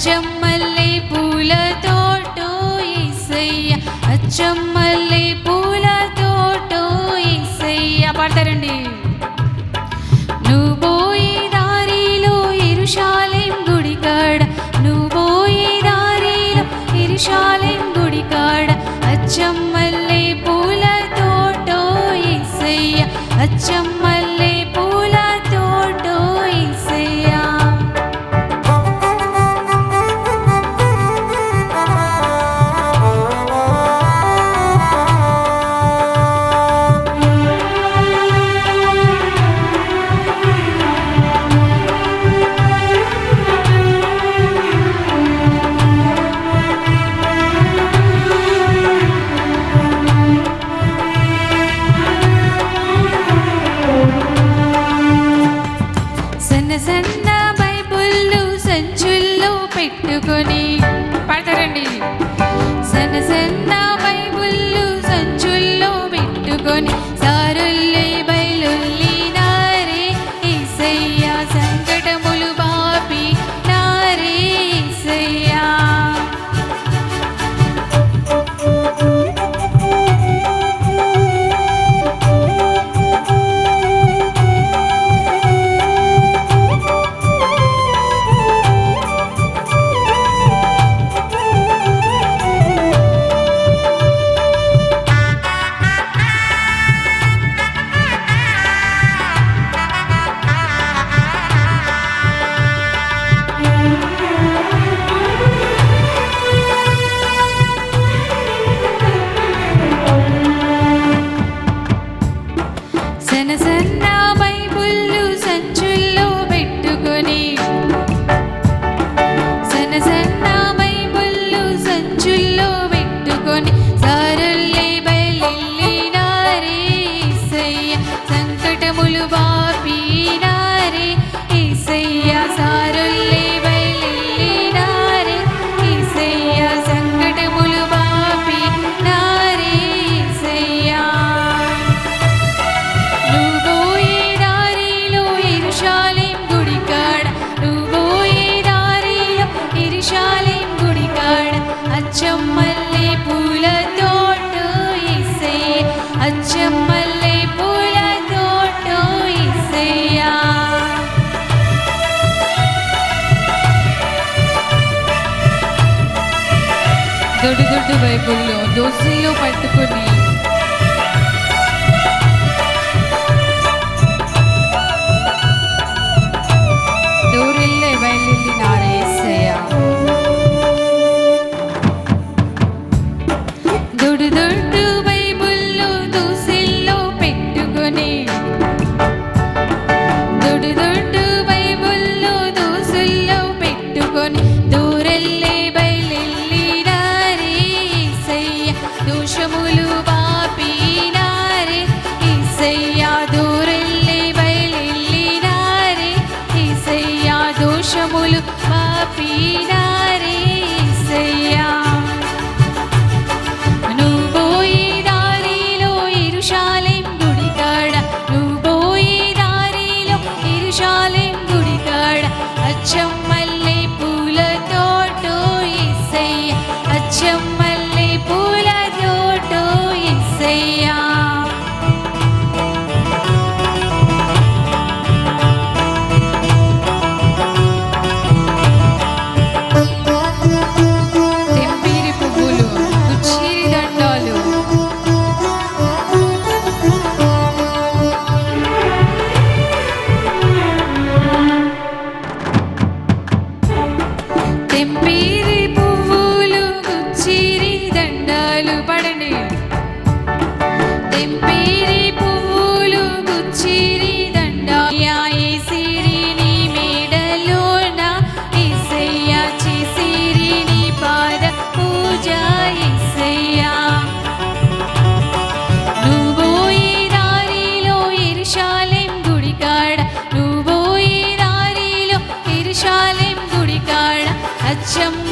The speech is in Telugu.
అచ్చమ్మల్లే పూల తోటో యేసయ్య అచ్చమ్మల్లే పూల తోటో యేసయ్య పాడతారండి. నువ్వు పోయే దారిలో యెరూషలేం గుడి కాడ నువ్వు పోయే దారిలో యెరూషలేం గుడి కాడ అచ్చమ్మల్లే పూల తోటో యేసయ్య అచ్చమ్మల్లే పూల తోటో యేసయ్య. సన్న బైబుల్లు సంచుల్లో పెట్టుకొని పాడతారండి. సన్న సన్న బైబుల్లు సంచుల్లో పెట్టుకొని సారుల్లి బయలుల్లి నారే యేసయ్య సంకటములు బాపి నారే యేసయ్య. సన్న సన్న బైబుల్లు సంచుల్లో పెట్టుకొని సన్న సన్న బైబుల్లు సంచుల్లో పెట్టుకొని సారుల్లి బయలుల్లి నారే యేసయ్య సంకటములు బాపి నారే యేసయ్య సారుల్లి బయలుల్లి నారే యేసయ్య సంకటములు బాపి నారే యేసయ్య. నువ్వు పోయే దారిలో యెరూషలేం గుడి కాడ నువ్వు పోయే దారిలో యెరూషలేం గుడి కాడ అచ్చమ్మల్లే పూల తోటో యేసయ్య అచ్చమ్మల్లే పూల తోటో యేసయ్య. దొడ్డు దొడ్డు బైబుల్లో దోసిల్లో పట్టుకొని దూరిల్లే బయలుల్లి నారే యేసయ్య. దొడ్డు దొడ్డు బైబుల్లో దోసిల్లో పెట్టుకొని దొడ్డు దొడ్డు బైబుల్లో దోసిల్లో పెట్టుకొని దూరెల్లే బయలుల్లి నారే యేసయ్య దోషములు బాపి నారే యేసయ్య దూరెల్లే బయలుల్లి నారే యేసయ్య దోషములు బాపి నారే యేసయ్య. నువ్వు పోయే దారిలో యెరూషలేం గుడి కాడ నువ్వు పోయే దారిలో యెరూషలేం గుడి కాడ అచ్చమ్మల్లే పూల తోటో యేసయ్య అచ్చమ్మల్లే పూల తోటో యేసయ్య. తెంపిరి పువ్వులు గుచ్చిరి దండాలు తెంపిరి పువ్వులు గుచ్చిరి దండాలు పడండి. తెంపిరి పువ్వులు గుచ్చిరి దండాలు యేసిరి నీ మేడలోన యేసయ్య చేసిరి నీ పాద పూజ యేసయ్య. నువ్వు పోయే దారిలో యెరూషలేం గుడి కాడ నువ్వు పోయే దారిలో యెరూషలేం గుడి కాడ అచ్చమ్మ